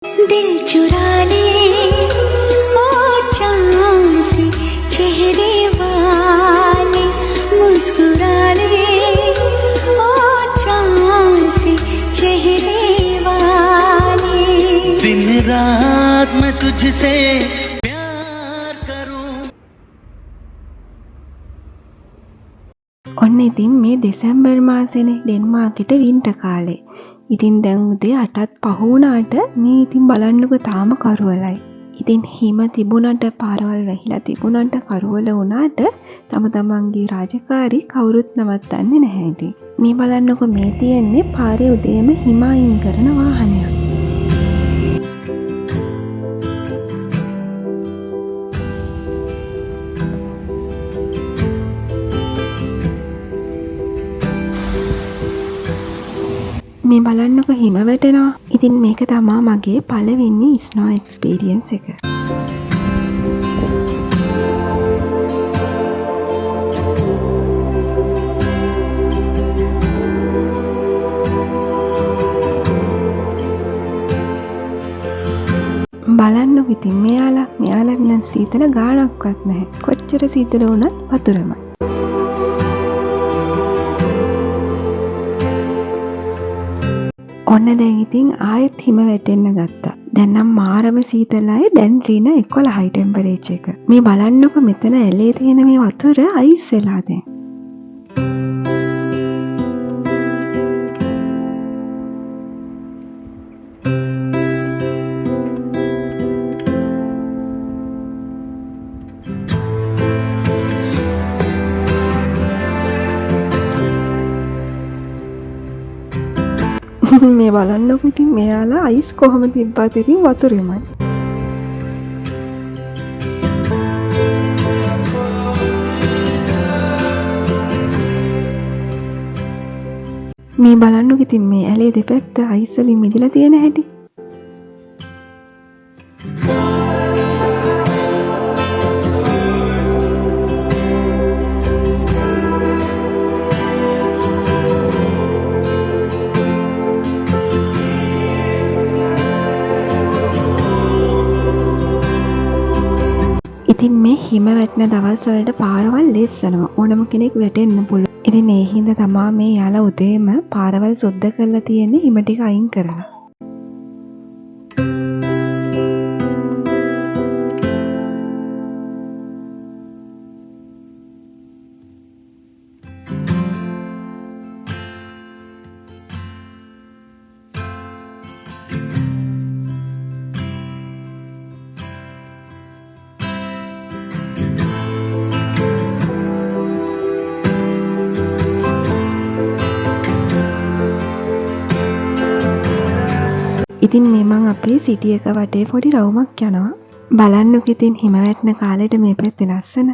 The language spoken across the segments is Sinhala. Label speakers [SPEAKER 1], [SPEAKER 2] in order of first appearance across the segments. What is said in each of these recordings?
[SPEAKER 1] दिल चुरा ले ओ चाँद से चेहरे वाले मुस्कुरा ले ओ चाँद से चेहरे वाले
[SPEAKER 2] दिन रात मैं तुझसे प्यार करूं.
[SPEAKER 3] ඔන්න ඉතින් මේ දෙසැම්බර් මාසෙනේ ඩෙන්මාර්කෙට වින්ටර් කාලේ. ඉතින් දැන් උදේ 8ත් පහ වුණාට මේ ඉතින් බලන්නකො තාම කරවලයි. ඉතින් හිම තිබුණට පාරවල් වැහිලා තිබුණට කරවල වුණාට තම තමන්ගේ රාජකාරී කවුරුත් නවත්තන්නේ නැහැ ඉතින්. මේ බලන්නකො මේ තියෙන්නේ පාරේ උදේම හිම අයින් කරන වාහනයක්. මේ බලන්නකො හිම වැටෙනවා. ඉතින් මේක තමා මගේ පළවෙනි ස්නෝ එක්ස්පීරියන්ස් එක. බලන්නකො ඉතින් මෙයාලා නම් සීතල ගාණක්වත් නැහැ. කොච්චර සීතල වුණත් වතුරමයි. ඔන්න දැන් ඉතින් ආයෙත් හිම වැටෙන්න ගත්තා. දැන් නම් මාරම සීතලයි. දැන් රින 11යි ටෙම්පරේචර් එක. මේ බලන්නකො මෙතන ඇලේ තියෙන මේ වතුර අයිස් වෙලා දැන්. මේ බලන්නකො ඉතින් මෙයාලා අයිස් කොහොම තිබ්බත් ඉතින් වතුරෙමයි. මේ බලන්නකො ඉතින් මේ ඇලේ දෙපැත්ත අයිස් වලින් මිදලා තියෙන හැටි. ඉතින් මේ හිම වැටෙන දවස් වලට පාරවල් ලෙස්සනවා. ඕනම කෙනෙක් වැටෙන්න පුළුවන්. ඉතින් ඒ හින්දා තමා මේ යාලා උදේම පාරවල් සුද්ධ කරලා තියෙන්නේ හිම ටික අයින් කරලා. ඉතින් මේ මං අපේ සිටි එක වටේ පොඩි රවුමක් යනවා. බලන්නකො ඉතින් හිම වැටෙන කාලෙට මේ පැත්තේ ලස්සන.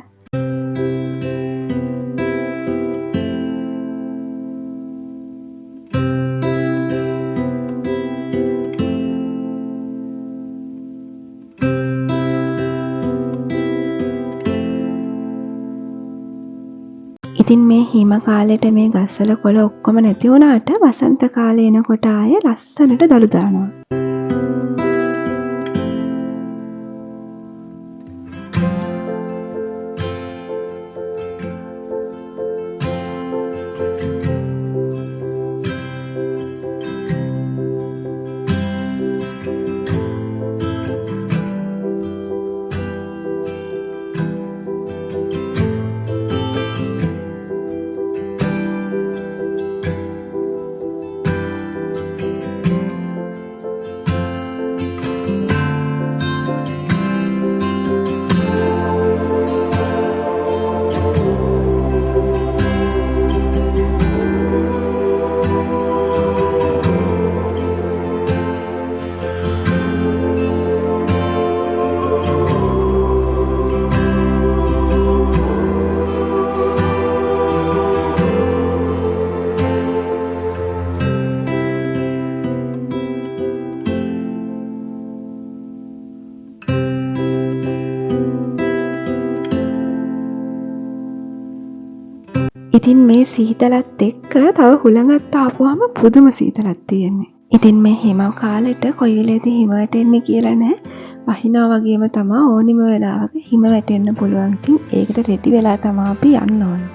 [SPEAKER 3] ඉතින් මේ හිම කාලෙට මේ ගස්වල කොළ ඔක්කොම නැති වුණාට වසන්ත කාලේ එනකොට ආයේ ලස්සනට දළු දානවා. ඉතින් මේ සීතලත් එක්ක තව හුළඟක් ආපුවාම පුදුම සීතලක් තියෙන්නේ. ඉතින් මේ හිම කාලෙට කොයි වෙලේද හිම වැටෙන්නේ කියලා නෑ. වහිනා වගේම තමයි ඕනිම වෙලාවක හිම වැටෙන්න පුළුවන්. ඉතින් ඒකට රෙඩි වෙලා තමයි අපි යන්න ඕනේ.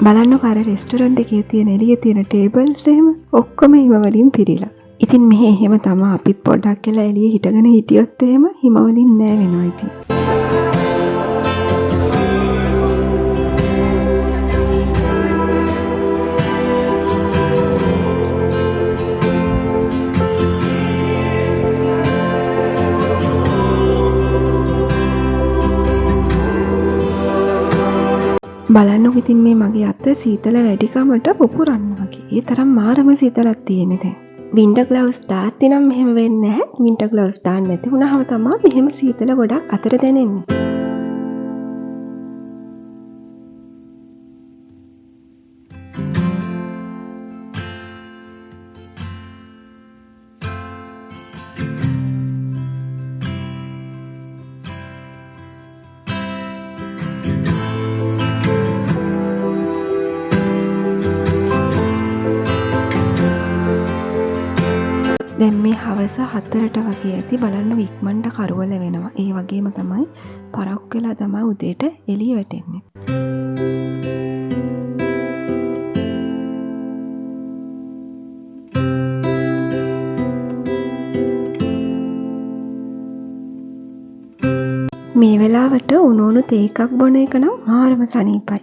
[SPEAKER 3] බලන්නකො අර රෙස්ටොරන්ට් එකේ තියෙන එළියේ තියෙන ටේබල්ස් එහෙම ඔක්කොම හිම වලින් පිරීලා. ඉතින් මෙහෙ එහෙම තමයි අපිත් පොඩ්ඩක් කියලා එළියේ හිටගෙන හිටියොත් එහෙම හිම වලින් නෑ වෙනවා ඉතින්. බලන්නකො ඉතින් මේ මගේ අත සීතල වැඩිකමට පුපුරන්න වගේ. ඒ තරම් මාරම සීතලක් තියෙන්නේ දැන්. වින්ටර් ග්ලව්ස් දාද්දි නම් මෙහෙම වෙන්නේ නැහැ. වින්ටර් ග්ලව්ස් දාන්න නැති වුණාම තමයි මෙහෙම සීතල ගොඩක් අතට දැනෙන්නේ. දැන් මේ හවස 4ට වගේ ඇති බලන්න ඉක්මනට කරවල වෙනවා. ඒ වගේම තමයි පරක් වෙලා තමයි උදේට එළිය වැටෙන්නේ. මේ වෙලාවට උණු තේ එකක් බොන එක නම් මාරම සනීපයි.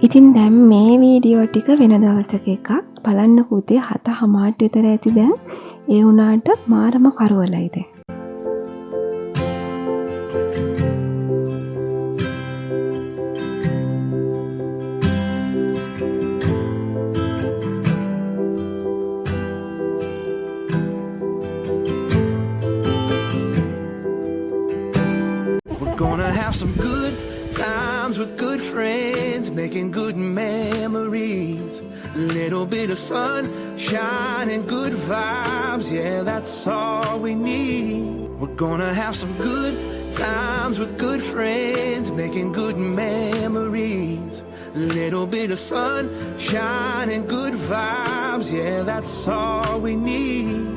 [SPEAKER 3] ඉතින් දැන් මේ වීඩියෝ ටික වෙන දවසක එකක් බලන්න පුතේ 7:00 විතර ඇති දැන්. ඒ වුණාට මාරම කරවලයි දැන්.
[SPEAKER 2] We're gonna have some good times with good friends, making good memories. Little bit of sunshine and good vibes, yeah, that's all we need. We're gonna have some good times with good friends, making good memories. Little bit of sunshine and good vibes, yeah, that's all we need.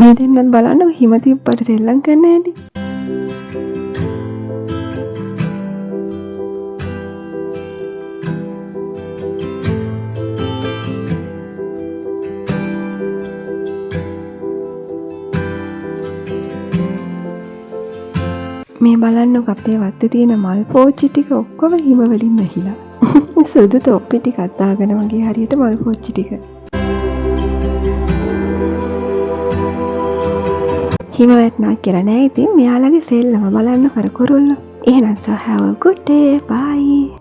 [SPEAKER 3] මේ දෙන්නත් බලන්න හිම තිබ්බට සෙල්ලම් කරන්න හැටි. මේ බලන්නකො අපේ වත්තේ තියෙන මල් පෝච්චි ටික ඔක්කොම හිම වලින් නැහිලා. සුදු තොප්පි ටිකක් දාගෙන වගේ හරියට මල් පෝච්චි ටික. හිම වැටෙනවා කියලා නෑ. ඉතින් මෙයාලගේ සෙල්ලම බලන්න කරකොරුල්ල. එහෙනම් so have a good day. Bye.